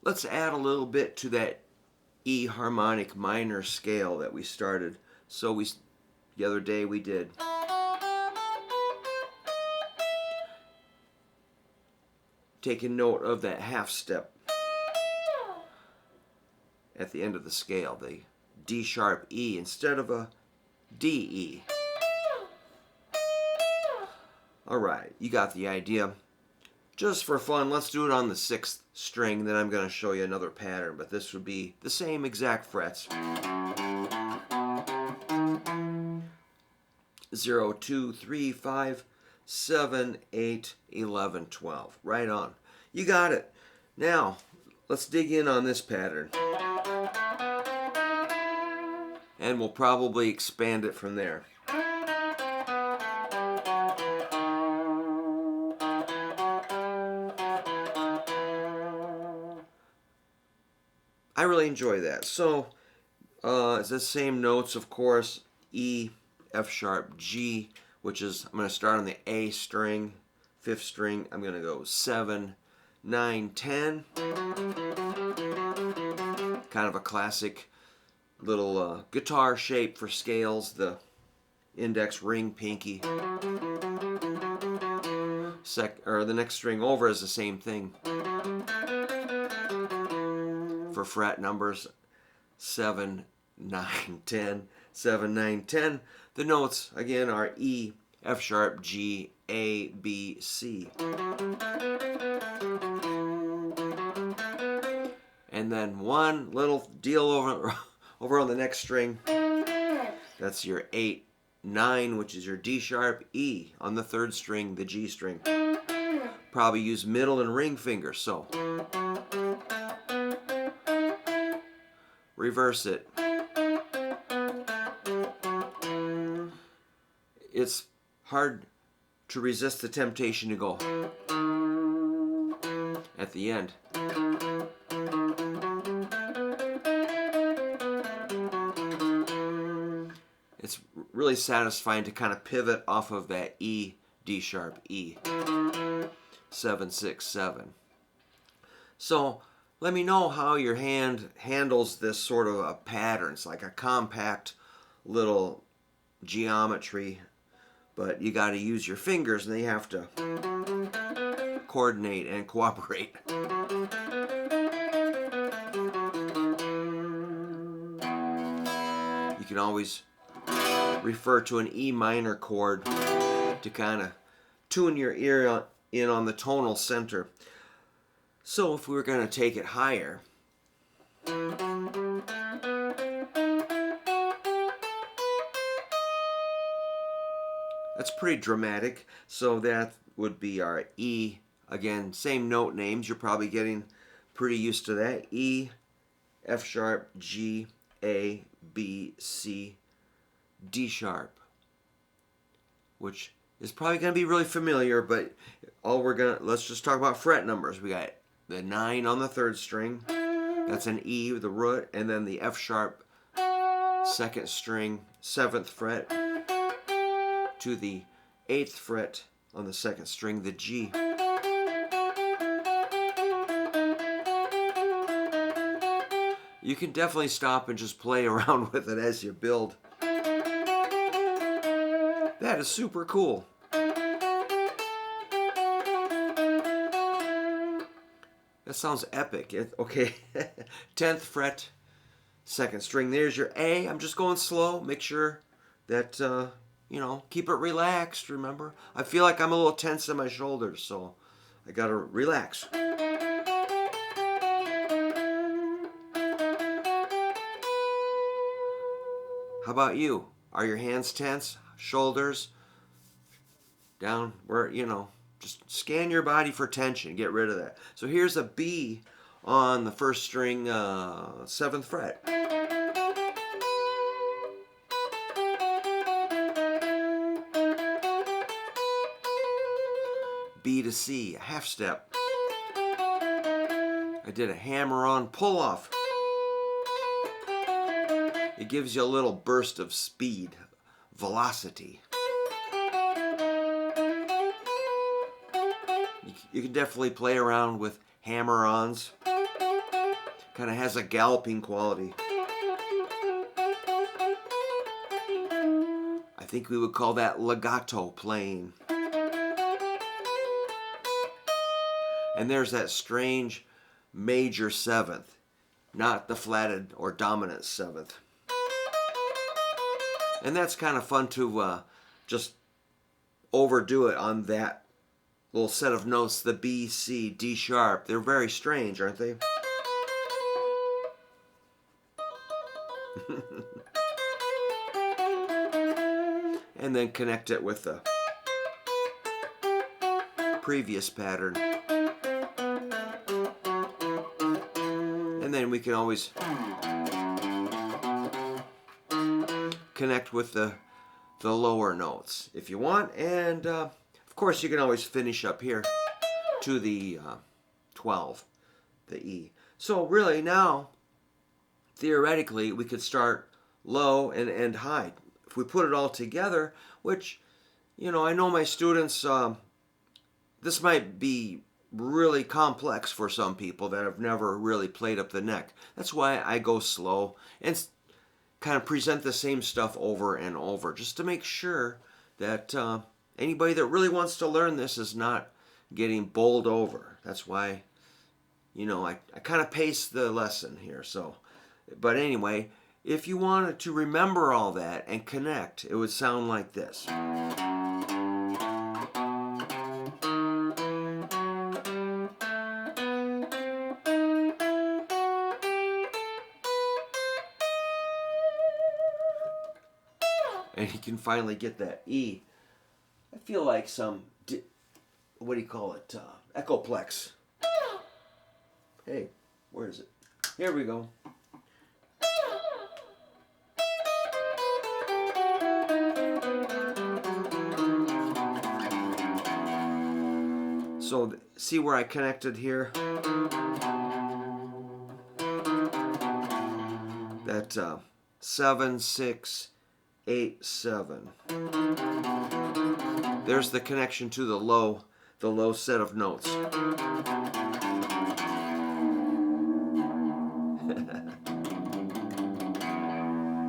let's add a little bit to that E harmonic minor scale that we started. So the other day we did taking note of that half step at the end of the scale, the D sharp E instead of a D E. Alright, you got the idea. Just for fun, let's do it on the 6th string, then I'm going to show you another pattern, but this would be the same exact frets. 0, 2, 3, 5, 7, 8, 11, 12. Right on. You got it. Now, let's dig in on this pattern. And we'll probably expand it from there. I really enjoy that. So, it's the same notes, of course. E, F sharp, G, which is, I'm going to start on the A string, 5th string. I'm going to go 7, 9, 10. Kind of a classic little guitar shape for scales. The index, ring, pinky. The next string over is the same thing. For fret numbers 7, 9, 10, 7, 9, 10. The notes again are E, F sharp, G, A, B, C. And then one little deal over on the next string. That's your 8, 9, which is your D sharp, E. On the 3rd string, the G string. Probably use middle and ring finger, so reverse it. It's hard to resist the temptation to go at the end. It's really satisfying to kind of pivot off of that E, D sharp, E. 7, 6, 7. So let me know how your hand handles this sort of a pattern. It's like a compact little geometry, but you got to use your fingers and they have to coordinate and cooperate. You can always refer to an E minor chord to kind of tune your ear in on the tonal center. So if we were going to take it higher, that's pretty dramatic. So that would be our E. Again, same note names. You're probably getting pretty used to that. E, F sharp, G, A, B, C, D sharp, which is probably going to be really familiar, but let's just talk about fret numbers. We got the 9 on the 3rd string. That's an E with the root, and then the F sharp, 2nd string, 7th fret, to the 8th fret on the 2nd string, the G. You can definitely stop and just play around with it as you build. That is super cool. That sounds epic. Okay, 10th fret, 2nd string. There's your A. I'm just going slow. Make sure that, keep it relaxed, remember? I feel like I'm a little tense in my shoulders, so I gotta relax. How about you? Are your hands tense? Shoulders? Down where, just scan your body for tension. Get rid of that. So here's a B on the 1st string, 7th fret. B to C, a half step. I did a hammer-on pull-off. It gives you a little burst of speed, velocity. You can definitely play around with hammer-ons. Kind of has a galloping quality. I think we would call that legato playing. And there's that strange major seventh, not the flatted or dominant seventh. And that's kind of fun to just overdo it on that little set of notes, the B, C, D sharp. They're very strange, aren't they? And then connect it with the previous pattern. And then we can always connect with the lower notes if you want. And of course you can always finish up here to the 12, the E. So really now, theoretically, we could start low and end high. If we put it all together, which, you know, I know my students, this might be really complex for some people that have never really played up the neck. That's why I go slow and kind of present the same stuff over and over, just to make sure that anybody that really wants to learn this is not getting bowled over. That's why, you know, I kind of pace the lesson here. So, but anyway, if you wanted to remember all that and connect, it would sound like this. And you can finally get that E. I feel like some, what do you call it, echoplex. Hey, where is it? Here we go. So see where I connected here? That 7, 6, 8, 7. There's the connection to the low set of notes.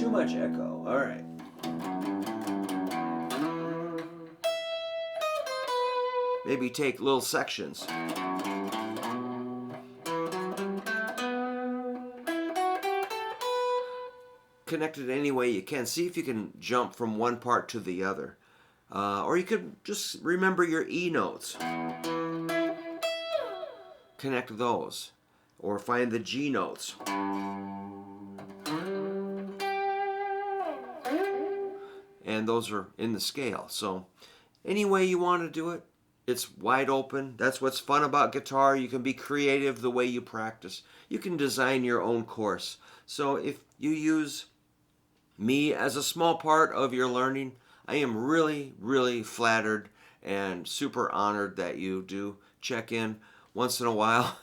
Too much echo. All right. Maybe take little sections. Connect it any way you can. See if you can jump from one part to the other. Or you could just remember your E notes. Connect those. Or find the G notes. And those are in the scale. So any way you want to do it, it's wide open. That's what's fun about guitar. You can be creative the way you practice. You can design your own course. So if you use me as a small part of your learning, I am really, really flattered and super honored that you do check in once in a while.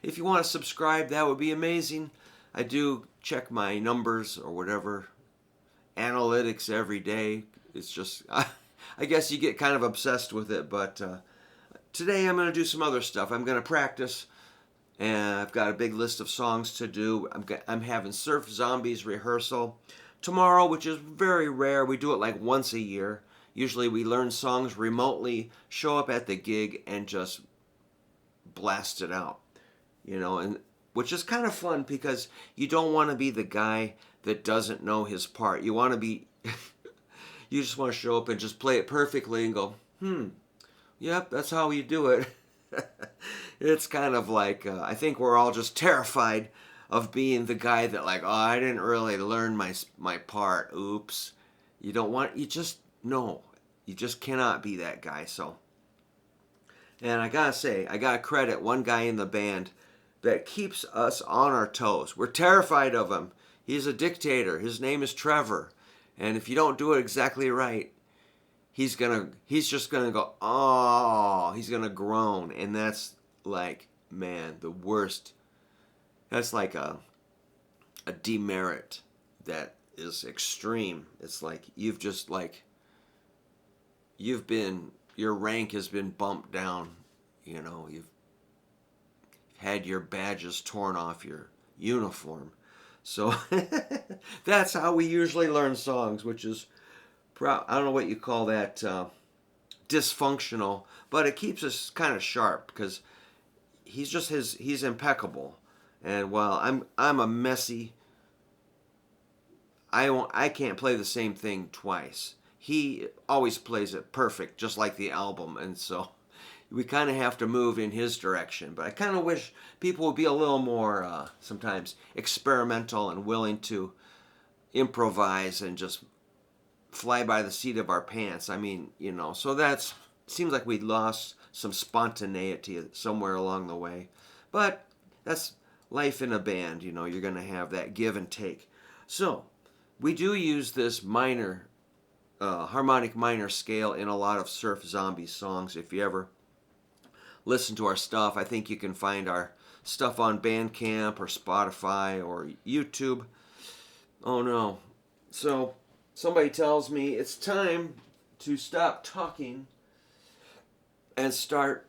If you want to subscribe, that would be amazing. I do check my numbers or whatever, analytics every day. It's just, I guess you get kind of obsessed with it, but today I'm going to do some other stuff. I'm going to practice, and I've got a big list of songs to do. I'm having Surf Zombies rehearsal tomorrow, which is very rare. We do it like once a year. Usually we learn songs remotely, show up at the gig, and just blast it out. You know, and which is kind of fun because you don't want to be the guy that doesn't know his part. You want to be, you just want to show up and just play it perfectly and go, yep, that's how you do it. It's kind of like, I think we're all just terrified of being the guy that like, oh, I didn't really learn my part. Oops. You don't want, you just, no. You just cannot be that guy, so. And I gotta say, I gotta credit one guy in the band that keeps us on our toes. We're terrified of him. He's a dictator. His name is Trevor. And if you don't do it exactly right, he's just gonna go, oh, he's gonna groan. And that's like, man, the worst. That's like a demerit that is extreme. It's like you've just like, your rank has been bumped down. You know, you've had your badges torn off your uniform. So that's how we usually learn songs, which is, I don't know what you call that, dysfunctional, but it keeps us kind of sharp because he's impeccable. And while I'm a messy, I can't play the same thing twice. He always plays it perfect, just like the album, and so we kind of have to move in his direction. But I kind of wish people would be a little more sometimes experimental and willing to improvise and just fly by the seat of our pants. I mean, so that's seems like we lost some spontaneity somewhere along the way. But that's life in a band, you're going to have that give and take. So, we do use this minor, harmonic minor scale in a lot of Surf Zombie songs. If you ever listen to our stuff, I think you can find our stuff on Bandcamp or Spotify or YouTube. Oh no. So, somebody tells me it's time to stop talking and start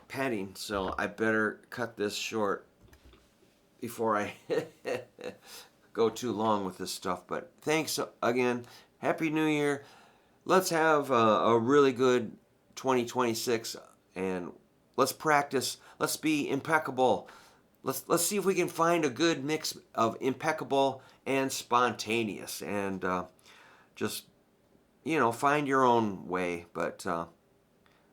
petting, so I better cut this short before I go too long with this stuff. But thanks again. Happy New Year. Let's have a really good 2026, and let's practice. Let's be impeccable. Let's see if we can find a good mix of impeccable and spontaneous, and just find your own way. But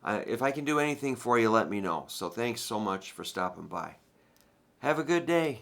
if I can do anything for you, let me know. So thanks so much for stopping by. Have a good day.